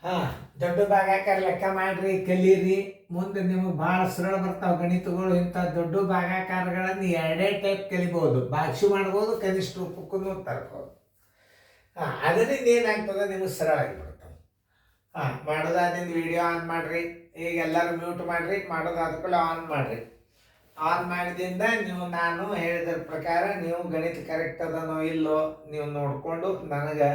ಹಾಂ, ದೊಡ್ಡ ಭಾಗಾಕಾರ ಲೆಕ್ಕ ಮಾಡ್ರಿ, ಕಲೀರಿ. ಮುಂದೆ ನಿಮಗೆ ಭಾಳ ಸರಳ ಬರ್ತಾವೆ ಗಣಿತಗಳು. ಇಂಥ ದೊಡ್ಡ ಭಾಗಾಕಾರಗಳನ್ನು ಎರಡೇ ಟೈಪ್ ಕಲಿಬೋದು. ಭಾಗ್ಸಿ ಮಾಡ್ಬೋದು, ಕನಿಷ್ಠ ರೂಪಕ್ಕೂ ತರ್ಬೋದು. ಅದರಿಂದ ಏನಾಗ್ತದೆ, ನಿಮಗೆ ಸರಳ ಆಗಿಬಿಡ್ತದೆ. ಮಾಡೋದಾದಿಂದ ವಿಡಿಯೋ ಆನ್ ಮಾಡಿರಿ. ಈಗ ಎಲ್ಲರೂ ಮ್ಯೂಟ್ ಮಾಡಿರಿ. ಮಾಡೋದಾದ ಕೂಡ ಆನ್ ಮಾಡಿರಿ. ಆನ್ ಮಾಡಿದಿಂದ ನೀವು ನಾನು ಹೇಳಿದ ಪ್ರಕಾರ ನೀವು ಗಣಿತ ಕರೆಕ್ಟ್ ಅದನೋ ಇಲ್ಲೋ ನೀವು ನೋಡಿಕೊಂಡು ನನಗೆ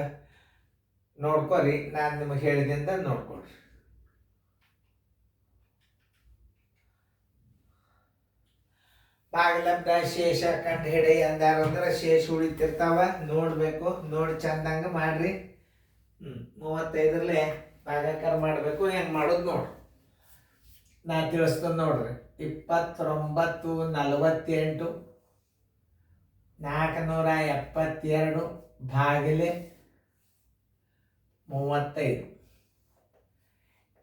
ನೋಡ್ಕೊರಿ. ನಾನು ನಿಮಗೆ ಹೇಳಿದಿಂದ ನೋಡ್ಕೊಳ್ರಿ. ಭಾಗಲಬ್ಧ ಶೇಷ ಕಂಡು ಹಿಡಿ ಅಂದಾರಂದ್ರೆ ಶೇಷ ಉಳಿತಿರ್ತಾವ, ನೋಡಬೇಕು. ನೋಡಿ ಚಂದಂಗೆ ಮಾಡ್ರಿ. 35ರಲ್ಲೇ ಭಾಗಾಕಾರ ಮಾಡಬೇಕು. ಹೆಂಗೆ ಮಾಡೋದು ನೋಡ್ರಿ, ನಾನು ತಿಳಿಸ್ತೇನೆ ನೋಡ್ರಿ. 29 48 472 ಭಾಗಿಲೆ 35.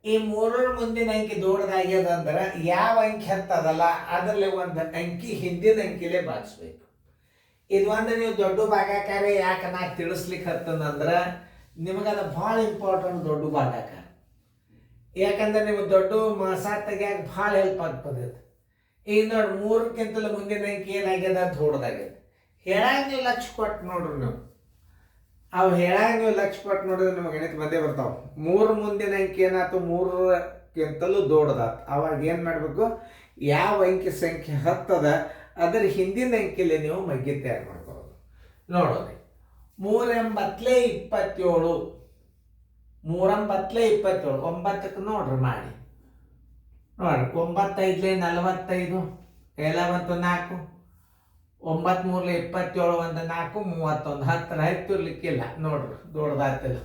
ಈ ಮೂರರ ಮುಂದಿನ ಅಂಕಿ ದೊಡ್ಡದಾಗ್ಯದಂದ್ರೆ ಯಾವ ಅಂಕಿ ಹತ್ತದಲ್ಲ ಅದರಲ್ಲಿ ಒಂದು ಅಂಕಿ ಹಿಂದಿನ ಅಂಕಿಲೇ ಭಾಗಿಸ್ಬೇಕು. ಇದು ಒಂದು ನೀವು ದೊಡ್ಡ ಭಾಗಾಕಾರ ಯಾಕೆ ನಾ ತಿಳಿಸ್ಲಿಕ್ಕೆ ಹತ್ತಂದ್ರೆ ನಿಮಗದು ಭಾಳ ಇಂಪಾರ್ಟೆಂಟ್ ದೊಡ್ಡ ಭಾಗಾಕಾರ. ಯಾಕಂದ್ರೆ ನಿಮಗೆ ದೊಡ್ಡ ಮಸಾ ತೆಗಿಯಾಕ ಭಾಳ ಹೆಲ್ಪ್ ಆಗ್ತದೆ. ಈಗ ನೋಡಿ, 3ಕ್ಕಿಂತಲೂ ಮುಂದಿನ ಅಂಕಿ ಏನಾಗ್ಯದ, ದೊಡ್ಡದಾಗ್ಯದ. ಹೇಳಾಗ ನೀವು ಲಕ್ಷ ಕೊಟ್ಟು ನೋಡ್ರಿ. ಅವು ಹೇಳಾಗ ನೀವು ಲಕ್ಷ ಕೊಟ್ಟು ನೋಡಿದ್ರೆ ನಿಮಗೆ ಗಣಿತ ಬಂದೇ ಬರ್ತಾವೆ. 3 ಮುಂದಿನ ಅಂಕಿ ಏನಾಯ್ತು, 3ಕ್ಕಿಂತಲೂ ದೊಡ್ಡದಾಯ್ತು. ಅವಾಗ ಏನು ಮಾಡಬೇಕು, ಯಾವ ಅಂಕಿ ಸಂಖ್ಯೆ ಹತ್ತದ ಅದರ ಹಿಂದಿನ ಅಂಕಿಲಿ ನೀವು ಮಗ್ಗಿ ತಯಾರು ಮಾಡ್ಕೊಳ್ಳೋದು. ನೋಡೋದು 3 ಎಂಬತ್ತಲೇ 27. 3 ಎಂಬತ್ತಲೇ 27. 9ಕ್ಕೆ ನೋಡ್ರಿ ಮಾಡಿ ನೋಡ್ರಿ. 9 5ಲೇ 45. ಎಲ್ಲ ಬಂತು 4. 9 3ಲೇ 27. 1 4 31. 10 ಆಯ್ತು, ಇರ್ಲಿಕ್ಕಿಲ್ಲ ನೋಡ್ರಿ, ದೊಡ್ಡದಾಗ್ತದ.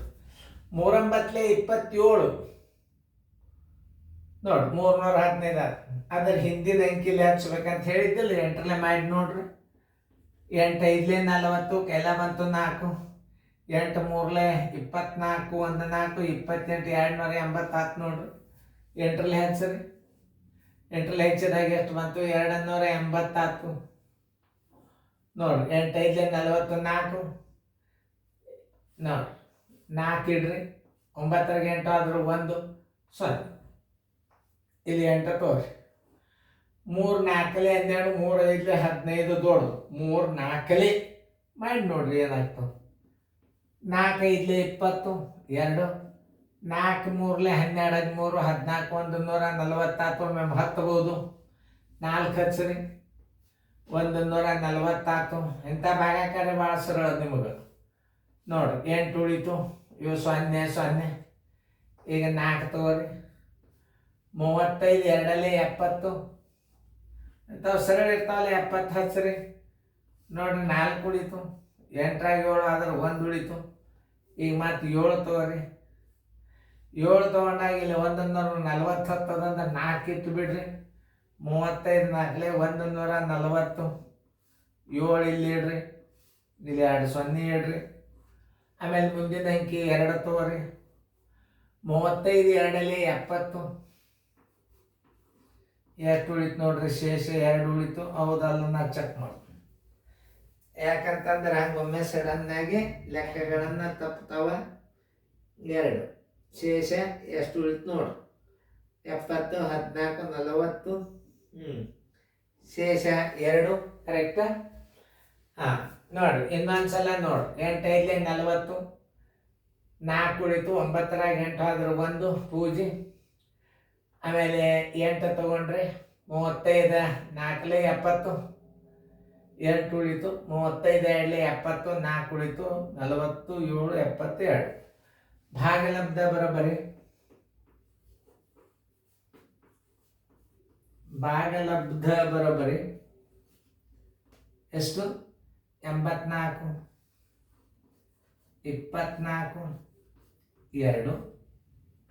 3 9ಲೇ 27 ನೋಡ್ರಿ. 315 ಅದ್ರ ಹಿಂದಿನ ಅಂಕಿಲಿ ಹಚ್ಬೇಕಂತ ಹೇಳಿದ್ದಿಲ್ಲ. 8ರಲ್ಲೇ ಮಾಡಿ ನೋಡ್ರಿ. 8 5ಲೇ 40. ಎಲ್ಲ ಬಂತು 4. 8 3ಲೇ 24. 1 4 28. 280 ನೋಡ್ರಿ. 8ರಲ್ಲೇ ಹಚ್ಚ್ರಿ. 8ರಲ್ಲೇ ಹೆಚ್ಚಿದಾಗ ಎಷ್ಟು ಬಂತು, 280 ನೋಡ್ರಿ. 8 5ಲೇ 44 ನೋಡ್ರಿ. 4 ಇಡ್ರಿ. 9ಗೆ 8 ಆದ್ರೂ 1 0. ಇಲ್ಲಿ 8 ತೋರಿ. 3 4ಲೇ 12. 3 5ಲೇ 15 ದೊಡ್ಡದು. 3 4ಲೇ ಮಾಡಿ ನೋಡ್ರಿ ಏನಾಗ್ತದೆ. 4 5ಲೇ 20. 2 4 3ಲೇ 12. 13 14. 140. ಮ್ಯಾಮ್ ಹತ್ತಬಹುದು. 4 ಹಚ್ಚ್ರಿ. 140. ಇಂಥ ಭಾಗಾಕಾರ ಭಾಳ ಸರಳ ನಿಮಗೆ ನೋಡ್ರಿ. 8 ಉಳಿತು. ಇವು 0 0. ಈಗ 4 ತಗೋರಿ. 35 2ಲೇ 70. ಇಂಥವು ಸರಳ ಇರ್ತಾವಲ್ಲ. 70 ಹಚ್ಚ್ರಿ. ನೋಡ್ರಿ 4 ಉಳಿತು. 8ರಾಗ 7 ಆದ್ರೆ 1 ಉಳಿತು. ಈಗ ಮತ್ತೆ 7 ತಗೋರಿ. 7 ತೊಗೊಂಡಾಗ ಇಲ್ಲಿ 140 ಹತ್ತದಂದ್ರೆ 4 ಇಟ್ಟು ಬಿಡ್ರಿ. 35 4ಲೇ 140. 7 ಇಲ್ಲಿ ಇಡ್ರಿ. ಇಲ್ಲಿ 2 0 ಇಡ್ರಿ. ಆಮೇಲೆ ಮುಂದಿನ ಅಂಕಿ 2 ತಗೋರಿ. 35 2ಲೇ 70. ಎಷ್ಟು ಉಳಿತು ನೋಡ್ರಿ, ಶೇಷ 2 ಉಳಿತು. ಹೌದಲ್ಲ, ನಾ ಚೆಕ್ ಮಾಡ್ತೀನಿ. ಯಾಕಂತಂದ್ರೆ ಹಂಗೊಮ್ಮೆ ಸಡನ್ನಾಗಿ ಲೆಕ್ಕಗಳನ್ನು ತಪ್ತಾವ. 2 ಶೇಷ ಎಷ್ಟು ಉಳಿತು ನೋಡ್ರಿ. 70 14 40. ಶೇಷ 2 ಕರೆಕ್ಟಾ? ನೋಡ್ರಿ ಇನ್ನೊಂದ್ಸಲ ನೋಡ್ರಿ. 8 5ಲೇ 40. 4 ಉಳಿತು. 9ರಾಗ 8 ಆದ್ರೆ 1 ಪೂಜೆ. ಆಮೇಲೆ 8 ತಗೊಂಡ್ರಿ. 35 4ಲೇ 70. 8 ಉಳಿತು. 35 2ಲೇ 70. 4 ಉಳಿತು. 40 7 72. ಭಾಗಲಬ್ಧ ಬರೋಬ್ಬರಿ. ಭಾಗಲಬ್ಧ ಬರೋಬ್ಬರಿ ಎಷ್ಟು? 84 24 2.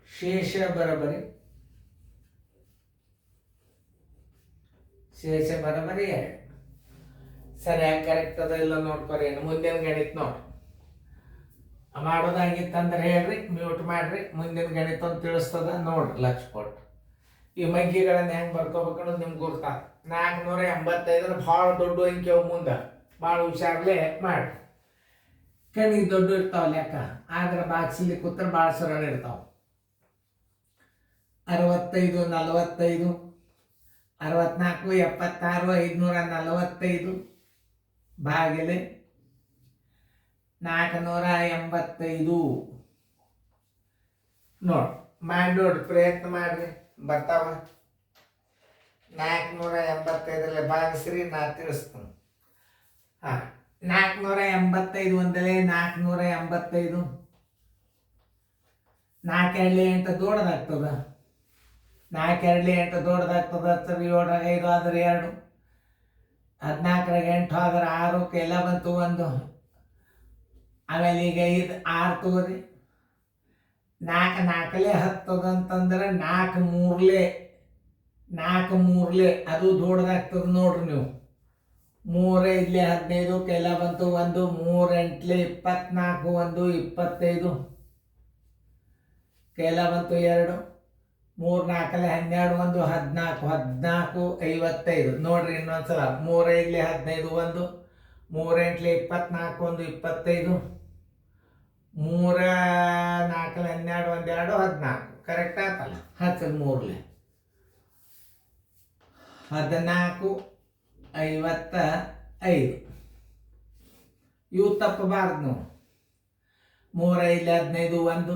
ಶೇಷ ಬರೋಬ್ಬರಿ. ಶೇಷ ಬರೋಬ್ಬರಿ 2. ಸರಿಯಾಗಿ ಕರೆಕ್ಟ್ ಅದ ಇಲ್ಲ ನೋಡ್ಕೊರಿ. ಮುಂದಿನ ಗಣಿತ ನೋಡ್ರಿ. ಮಾಡೋದಾಗಿತ್ತಂದ್ರೆ ಹೇಳ್ರಿ, ಮ್ಯೂಟ್ ಮಾಡ್ರಿ. ಮುಂದಿನ ಗಣಿತ ಅಂತ ತಿಳಿಸ್ತದ ನೋಡ್ರಿ ಲಕ್ಷ ಕೊಟ್ಟು. ಈ ಮಗ್ಗಿಗಳನ್ನು ಹೆಂಗೆ ಬರ್ಕೋಬೇಕನ್ನೋದು ನಿಮ್ಗೆ ಗೊತ್ತಾ. 485 ಭಾಳ ದೊಡ್ಡ ಅಂಕಿ ಅವು. ಮುಂದೆ ಭಾಳ ಹುಷಾರ್ಲೆ ಮಾಡಿ. ಕಣ್ಣಿಗೆ ದೊಡ್ಡ ಇರ್ತಾವ ಲೆಕ್ಕ, ಆದ್ರೆ ಬಾಕ್ಸಲ್ಲಿ ಕೂತ್ರೆ ಭಾಳ ಸರಳ ಇರ್ತಾವೆ. 65 45 64 76 545 ಭಾಗಿಲೆ 485 ನೋಡಿ ಪ್ರಯತ್ನ ಮಾಡ್ರಿ, ಬರ್ತಾವ. 485 ಭಾಗಿಸ್ರಿ, ನಾ ತಿಳಿಸ್ತೀನಿ. 485 ಒಂದಲೇ 485, 4 2 8 ದೊಡ್ಡದಾಗ್ತದ, 4 2 8 ದೊಡ್ಡದಾಗ್ತದ. 7 5 ಆದ್ರೆ 2, 14 8 ಆದ್ರೆ 6, ಕೆಲ ಬಂತು 1. ಆಮೇಲೆ ಈಗ 5 6 ತಗೋರಿ. 4 4 ಹತ್ತದಂತಂದ್ರೆ 4 3 ಅದು ದೊಡ್ಡದಾಗ್ತದೆ ನೋಡ್ರಿ ನೀವು. 3 5 15, ಕೆಲ ಬಂತು 1, 3 8 24, 1 25, ಕೆಲ ಬಂತು 2, 3 4 12, 1 14, 14 55. ನೋಡ್ರಿ ಇನ್ನೊಂದ್ಸಲ. 3 5 15, 1, 3 8 24, 1 25, 3 4 12, 1 2 14. ಕರೆಕ್ಟ್ ಆತಲ್ಲ? 10 3 14 55. ಇವು ತಪ್ಪಬಾರ್ದು ನಾವು. 3 5 15, 1,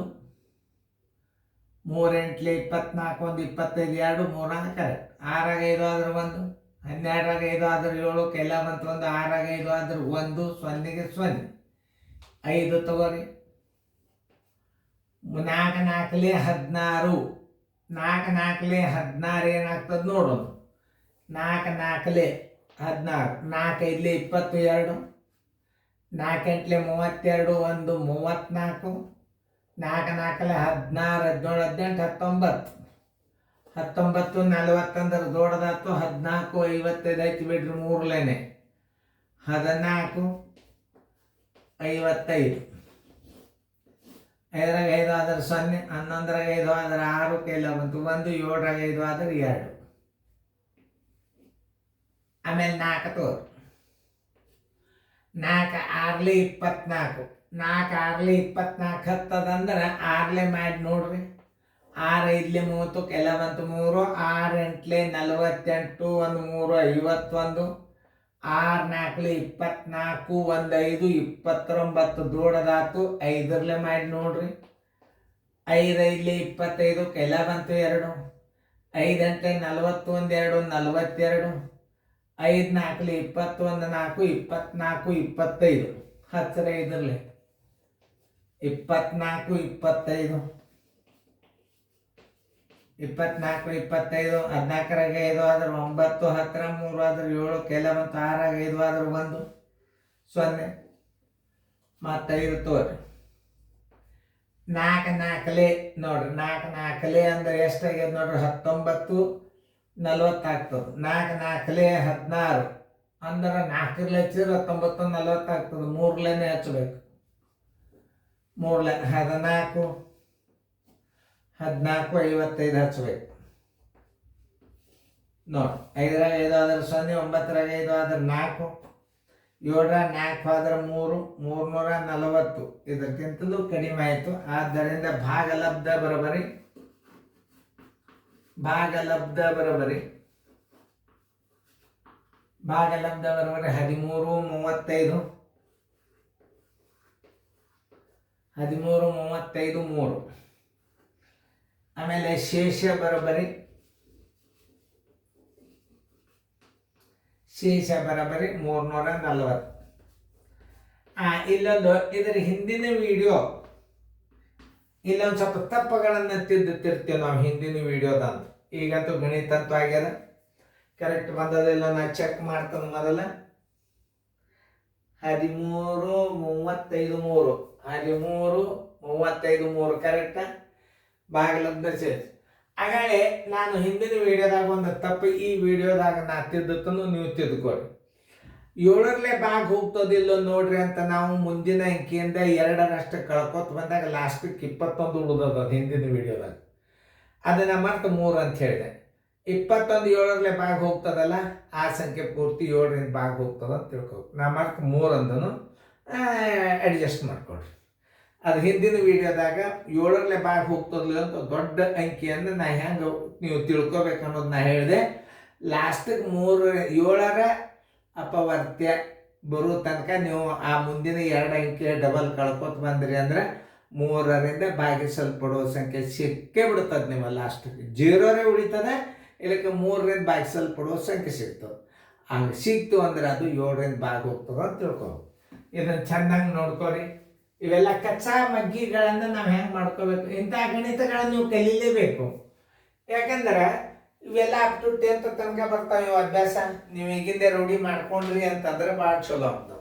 3 8 24, 1 25, 2, 3 ಕರೆಕ್ಟ್. 6 5 ಆದ್ರೆ 1, 12 5 ಆದ್ರೆ 7, ಕೆಲ ಬಂತು 1, 6 5 ಆದ್ರೆ 1, 0ಗೆ 0. 5 ತಗೋರಿ. 4 4 16, 4 4 16 ಏನಾಗ್ತದೆ ನೋಡೋದು. 4 4 16, 4 5 22, 4 8 32, 1 34, 4 4 16, 17 18, 19 40 ಅಂದ್ರೆ ದೊಡ್ಡದಾಯ್ತು. 14 55 ಐತಿ ಬಿಡ್ರಿ, 3ಲೇನೆ 14 55. 5 5 ಆದ್ರೆ 0, 11 5 ಆದ್ರೆ 6, ಕೆಲ ಬಂತು 1, 7 5 ಆದ್ರೆ 2. ಆಮೇಲೆ 4 ತೋರಿ. 4 6 24, 4 6 24 ಹತ್ತದಂದ್ರೆ 6 ಮಾಡಿ ನೋಡ್ರಿ. 6 5 30, ಕೆಲ ಬಂತು 3, 6 8 48, 1 3 51, 6 4 24, 1 5 29 ದೊಡ್ಡದಾತು. 5 ಮಾಡಿ ನೋಡ್ರಿ. 5 5 25, ಕೆಲ ಬಂತು 2, 5 8 40, 1 2 42, 5 4 21, 4 24 25. 10 5 24 25, 24 25, 14 5 ಆದ್ರೆ 9, 10 3 ಆದ್ರೆ 7, ಕೆಲ ಬಂತು 6 5 ಆದ್ರೆ 1, 0. ಮತ್ತೆ 5 ತೋರಿ. 4 4 ನೋಡ್ರಿ. 4 4 ಅಂದ್ರೆ ಎಷ್ಟಾಗ್ಯದ ನೋಡ್ರಿ, 19 40 ಆಗ್ತದೆ. 4 4 16 ಅಂದ್ರೆ 4 ಹಚ್ಚಿದ್ರೆ 19 40 ಆಗ್ತದೆ. 3ಲೇನೆ ಹಚ್ಚಬೇಕು. 3 14 14 55 ಹಚ್ಚಬೇಕು ನೋಡಿ. 5 5 ಆದ್ರೆ 0, 9 5 ಆದ್ರೆ 4, 7 4 ಆದ್ರೆ 3, 340. ಇದಕ್ಕಿಂತಲೂ ಕಡಿಮೆ ಆಯಿತು. ಆದ್ದರಿಂದ ಭಾಗಲಬ್ಧ ಬರೋಬರಿ 13 35, 3. ಆಮೇಲೆ ಶೇಷ ಬರೋಬರಿ 340. ಇಲ್ಲೊಂದು ಇದರ ಹಿಂದಿನ ವಿಡಿಯೋ ಇಲ್ಲೊಂದು ಸ್ವಲ್ಪ ತಪ್ಪುಗಳನ್ನು ತಿದ್ದುತ್ತಿರ್ತೀವಿ ನಾವು ಹಿಂದಿನ ವಿಡಿಯೋದಂತ. ಈಗಂತೂ ಗಣಿತ ಅಂತೂ ಆಗ್ಯದ, ಕರೆಕ್ಟ್ ಬಂದದಿಲ್ಲ. ನಾ ಚೆಕ್ ಮಾಡ್ತಾನೆ ಮೊದಲ. 13 35 3, 13 35 3 ಕರೆಕ್ಟ. ಬಾಗಿಲಂದ ಸೇರಿಸಿ. ಹಾಗಾದ್ರೆ ನಾನು ಹಿಂದಿನ ವಿಡಿಯೋದಾಗ ಒಂದು ತಪ್ಪು ಈ ವಿಡಿಯೋದಾಗ ನಾ ತಿದ್ದುತ್ತನು, ನೀವು ತಿದ್ದುಕೊಡಿ. 7ರಲ್ಲೇ ಭಾಗ ಹೋಗ್ತದಿಲ್ಲ ನೋಡ್ರಿ ಅಂತ ನಾವು ಮುಂದಿನ ಅಂಕಿಯಿಂದ 2ರಷ್ಟು ಕಳ್ಕೊತ ಬಂದಾಗ ಲಾಸ್ಟಿಗೆ 21 ಉಳಿದದ ಹಿಂದಿನ ವಿಡಿಯೋದಾಗ. ಅದನ್ನ ಮತ್ತೆ 3 ಅಂತ ಹೇಳಿದೆ. 21 7ರಲ್ಲೇ ಭಾಗ ಹೋಗ್ತದಲ್ಲ, ಆ ಸಂಖ್ಯೆ ಪೂರ್ತಿ 7ರಿಂದ ಭಾಗ ಹೋಗ್ತದ ಅಂತ ತಿಳ್ಕೊ. ನಾ ಮತ್ತೆ 3 ಅಂದನು ಅಡ್ಜಸ್ಟ್ ಮಾಡ್ಕೊಡ್ರಿ. ಅದು ಹಿಂದಿನ ವಿಡಿಯೋದಾಗ 7ರಲ್ಲಿ ಭಾಗ ಹೋಗ್ತದಲ್ಲ ಅಂತ ದೊಡ್ಡ ಅಂಕಿಯನ್ನು ನಾ ಹೆಂಗೆ ನೀವು ತಿಳ್ಕೊಬೇಕು ಅನ್ನೋದು ನಾ ಹೇಳಿದೆ. ಲಾಸ್ಟಿಗೆ 7ರ ಅಪವರ್ತ್ಯ ಬರೋ ತನಕ ನೀವು ಆ ಮುಂದಿನ 2 ಅಂಕಿ ಡಬಲ್ ಕಳ್ಕೊತ ಬಂದ್ರಿ ಅಂದ್ರೆ 3ರಿಂದ ಭಾಗಿಸಲ್ಪಡುವ ಸಂಖ್ಯೆ ಸಿಕ್ಕೇ ಬಿಡ್ತದೆ. ನೀವು ಲಾಸ್ಟಿಗೆ 0ರೇ ಉಳಿತದೆ, ಇಲ್ಲಕ್ಕೆ 3ರಿಂದ ಭಾಗಿಸಲ್ಪಡುವ ಸಂಖ್ಯೆ ಸಿಗ್ತದೆ. ಹಂಗೆ ಸಿಕ್ತು ಅಂದ್ರೆ ಅದು 7ರಿಂದ ಭಾಗ ಹೋಗ್ತದೆ ಅಂತ ತಿಳ್ಕೊ. ಇದನ್ನು ಚೆಂದಂಗೆ ನೋಡ್ಕೊರಿ. ಇವೆಲ್ಲ ಕಚ್ಚಾ ಮಗ್ಗಿಗಳನ್ನು ನಾವು ಹೆಂಗೆ ಮಾಡ್ಕೋಬೇಕು, ಇಂಥ ಗಣಿತಗಳನ್ನು ನೀವು ಕಲೀಲೇಬೇಕು. ಯಾಕಂದ್ರೆ ಇವೆಲ್ಲ ಅಪ್ ಟು 10th ತನಕ ಬರ್ತಾವೆ. ಇವು ಅಭ್ಯಾಸ ನೀವು ಈಗಿಂದ ರೂಢಿ ಮಾಡ್ಕೊಂಡ್ರಿ ಅಂತಂದ್ರೆ ಭಾಳ ಚಲೋ ಆಗ್ತವೆ.